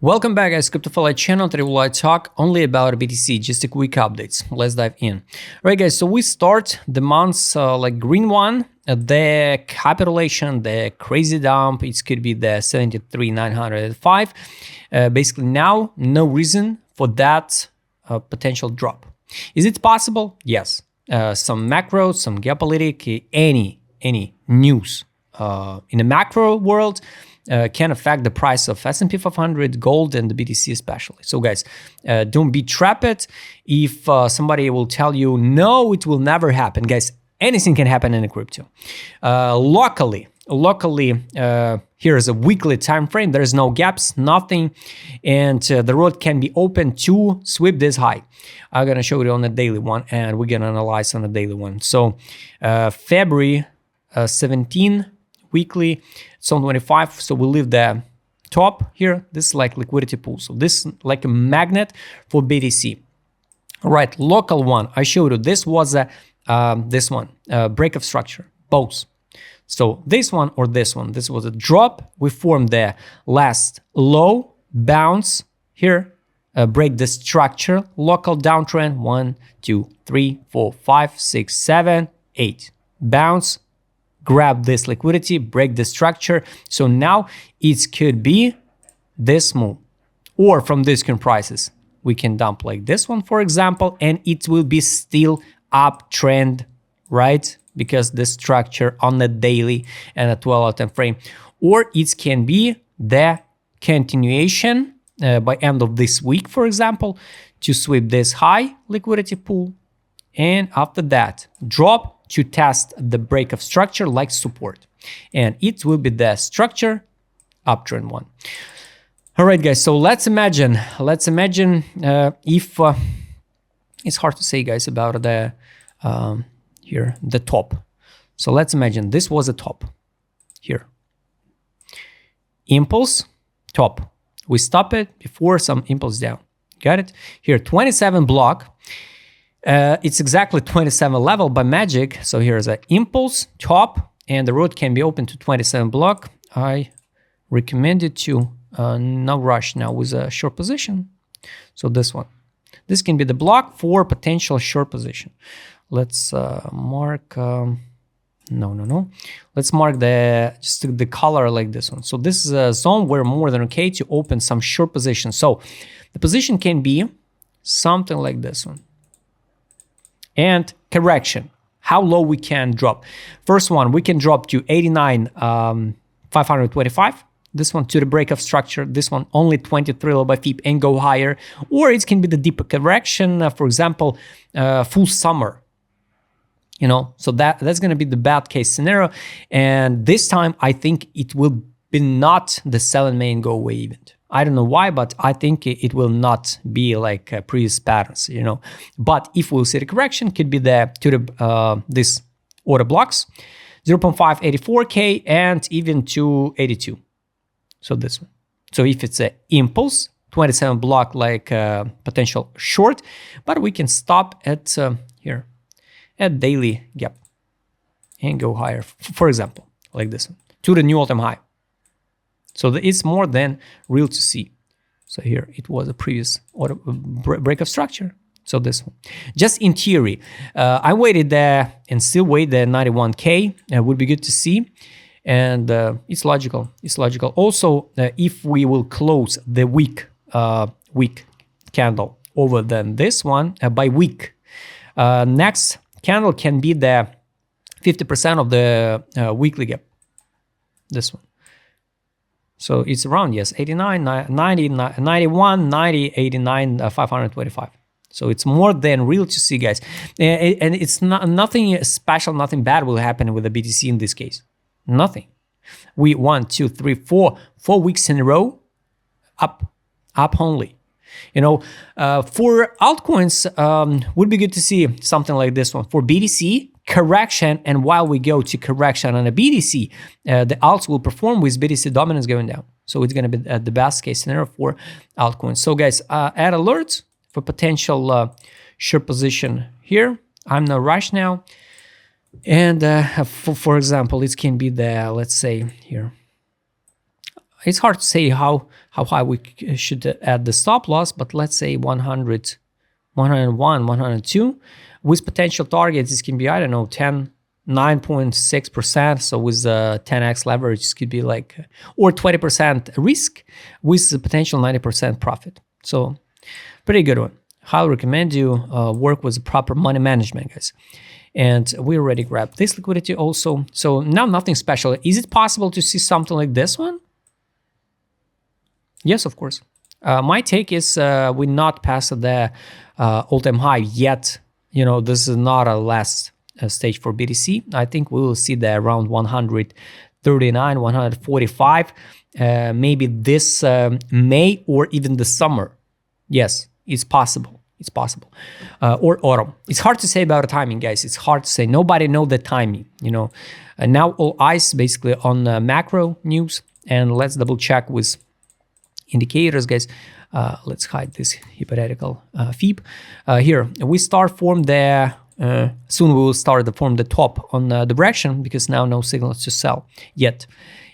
Welcome back, guys. Cryptophile channel. Today we'll talk only about BTC. Just a quick updates. Let's dive in. All right, guys. So we start the months like green one, the capitulation, the crazy dump. It could be the 73,905. Basically, now no reason for that potential drop. Is it possible? Yes. Some macro, some geopolitical, any news in the macro world can affect the price of S&P 500, gold, and the BTC especially. So guys, don't be trapped if somebody will tell you, no, it will never happen. Guys, anything can happen in a crypto. Locally, here is a weekly time frame. There is no gaps, nothing, and the road can be open to sweep this high. I'm gonna show you on the daily one, and we're gonna analyze on the daily one. So February 17 weekly, it's on 25. So we leave the top here. This is like liquidity pool. So this is like a magnet for BTC. All right, local one. I showed you this was a this one break of structure, both. So this one or this one, this was a drop. We formed the last low, bounce here, break the structure, local downtrend, 1, 2, 3, 4, 5, 6, 7, 8, bounce, grab this liquidity, break the structure. So now it could be this move, or from these current prices, we can dump like this one, for example, and it will be still uptrend, right? Because the structure on the daily and a 12-hour time frame, or it can be the continuation by end of this week, for example, to sweep this high liquidity pool, and after that drop to test the break of structure like support, and it will be the structure uptrend one. All right, guys. So let's imagine if it's hard to say, guys, about the here the top. So let's imagine this was a top here, impulse top. We stop it before some impulse down. Got it? Here 27 block. It's exactly 27 level by magic. So here's an impulse top, and the road can be open to 27 block. I recommend it to no rush now with a short position. So this one, this can be the block for potential short position. Let's mark. No. Let's mark just the color like this one. So this is a zone where more than okay to open some short position. So the position can be something like this one. And correction, how low we can drop. First one, we can drop to 89,525. This one to the break of structure. This one only 23 low by FIP and go higher. Or it can be the deeper correction, for example, full summer. You know, so that's going to be the bad case scenario. And this time, I think it will be not the sell and main go away event. I don't know why, but I think it will not be like previous patterns, you know. But if we'll see the correction, could be this order blocks, 0.584K and even to 82. So this one. So if it's an impulse, 27 block like potential short, but we can stop at here at daily gap and go higher, for example, like this one, to the new all-time high. So it's more than real to see. So here it was a previous order break of structure. So this one, just in theory, I waited there and still wait the 91K. Would be good to see, and it's logical. It's logical. Also, if we will close the week candle over than this one by week, next candle can be the 50% of the weekly gap. This one. So it's around, yes, 89, 90, 91, 90, 89, 525. So it's more than real to see, guys. And it's nothing special, nothing bad will happen with the BTC in this case. Nothing. We 1, 2, 3, 4 weeks in a row, up only. You know, for altcoins, would be good to see something like this one. For BTC, correction, and while we go to correction on a BTC, the alts will perform with BTC dominance going down. So it's going to be the best case scenario for altcoins. So guys, add alerts for potential short position here. I'm no rush now. And for example, it can be the, let's say here, it's hard to say how high we should add the stop loss, but let's say 100, 101, 102. With potential targets, this can be, I don't know, 9.6%. So with 10x leverage, this could be like, or 20% risk with the potential 90% profit. So pretty good one. Highly recommend you work with the proper money management, guys. And we already grabbed this liquidity also. So now nothing special. Is it possible to see something like this one? Yes, of course. My take is we not passed the all-time high yet. You know, this is not a last stage for BTC. I think we will see the around 139, 145, maybe this May or even the summer. Yes, it's possible. It's possible. Or autumn. It's hard to say about the timing, guys. It's hard to say. Nobody know the timing, you know. Now all eyes basically on macro news. And let's double check with indicators, guys. Let's hide this hypothetical FIB. Here, we start from the, soon we will start to form the top on the direction because now no signals to sell yet.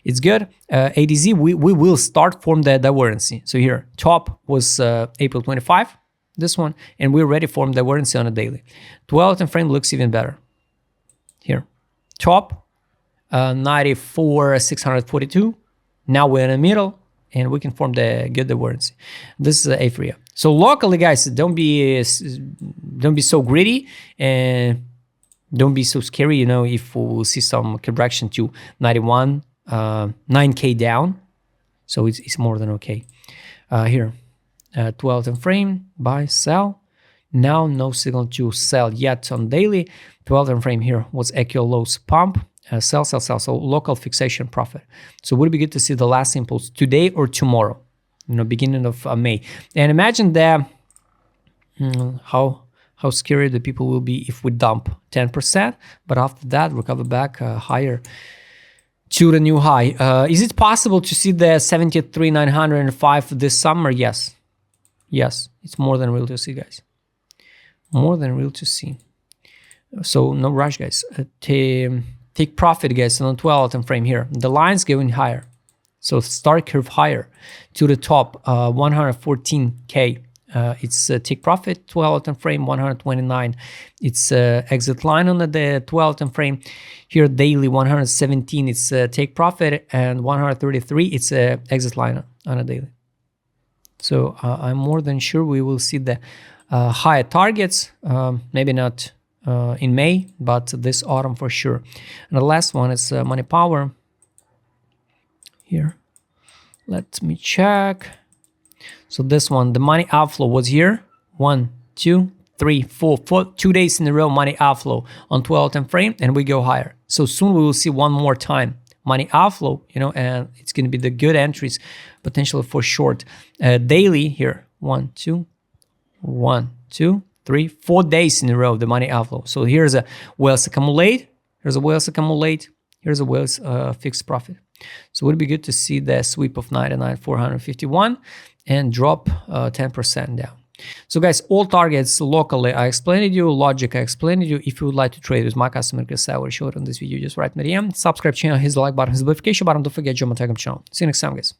It's good. ADZ, we will start from the divergence. So here, top was April 25, this one, and we're ready for the divergence on a daily. 12 time frame looks even better. Here, top, 94,642. Now we're in the middle, and we can form the good divergence. This is area. So locally, guys, don't be so greedy and don't be so scary. You know, if we'll see some correction to 91, 9K down, so it's more than okay. Here, 12 time frame, buy, sell. Now no signal to sell yet on daily. 12 time frame here was equal lows pump. Sell. So local fixation profit. So would it be good to see the last impulse today or tomorrow? You know, beginning of May. And imagine that how scary the people will be if we dump 10%, but after that recover back higher to the new high. Is it possible to see the 73,905 this summer? Yes. Yes, it's more than real to see, guys. More than real to see. So no rush, guys. Take profit, guys, on the 12 time frame here. The line's going higher. So start curve higher to the top, 114K. It's take profit, 12 time frame, 129. It's exit line on the 12 time frame. Here daily, 117. It's take profit, and 133. It's exit line on a daily. So I'm more than sure we will see the higher targets. Maybe not in May, but this autumn for sure. And the last one is money power. Here, let me check. So this one, the money outflow was here. 1, 2, 3, 4, 2 days in a row money outflow on 12 time frame, and we go higher. So soon we will see one more time money outflow, you know, and it's going to be the good entries potentially for short. Daily here, 1, 2, 3, 4 days in a row the money outflow. So here's a whales accumulate, here's a whales accumulate, here's a whales fixed profit. So it would be good to see the sweep of 99,451 and drop 10% down. So guys, all targets locally I explained to you, logic I explained to you. If you would like to trade with my customer Chris, I will show it on this video. Just write me DM, subscribe channel, hit the like button, hit the notification button. Don't forget join my Telegram channel. See you next time, guys.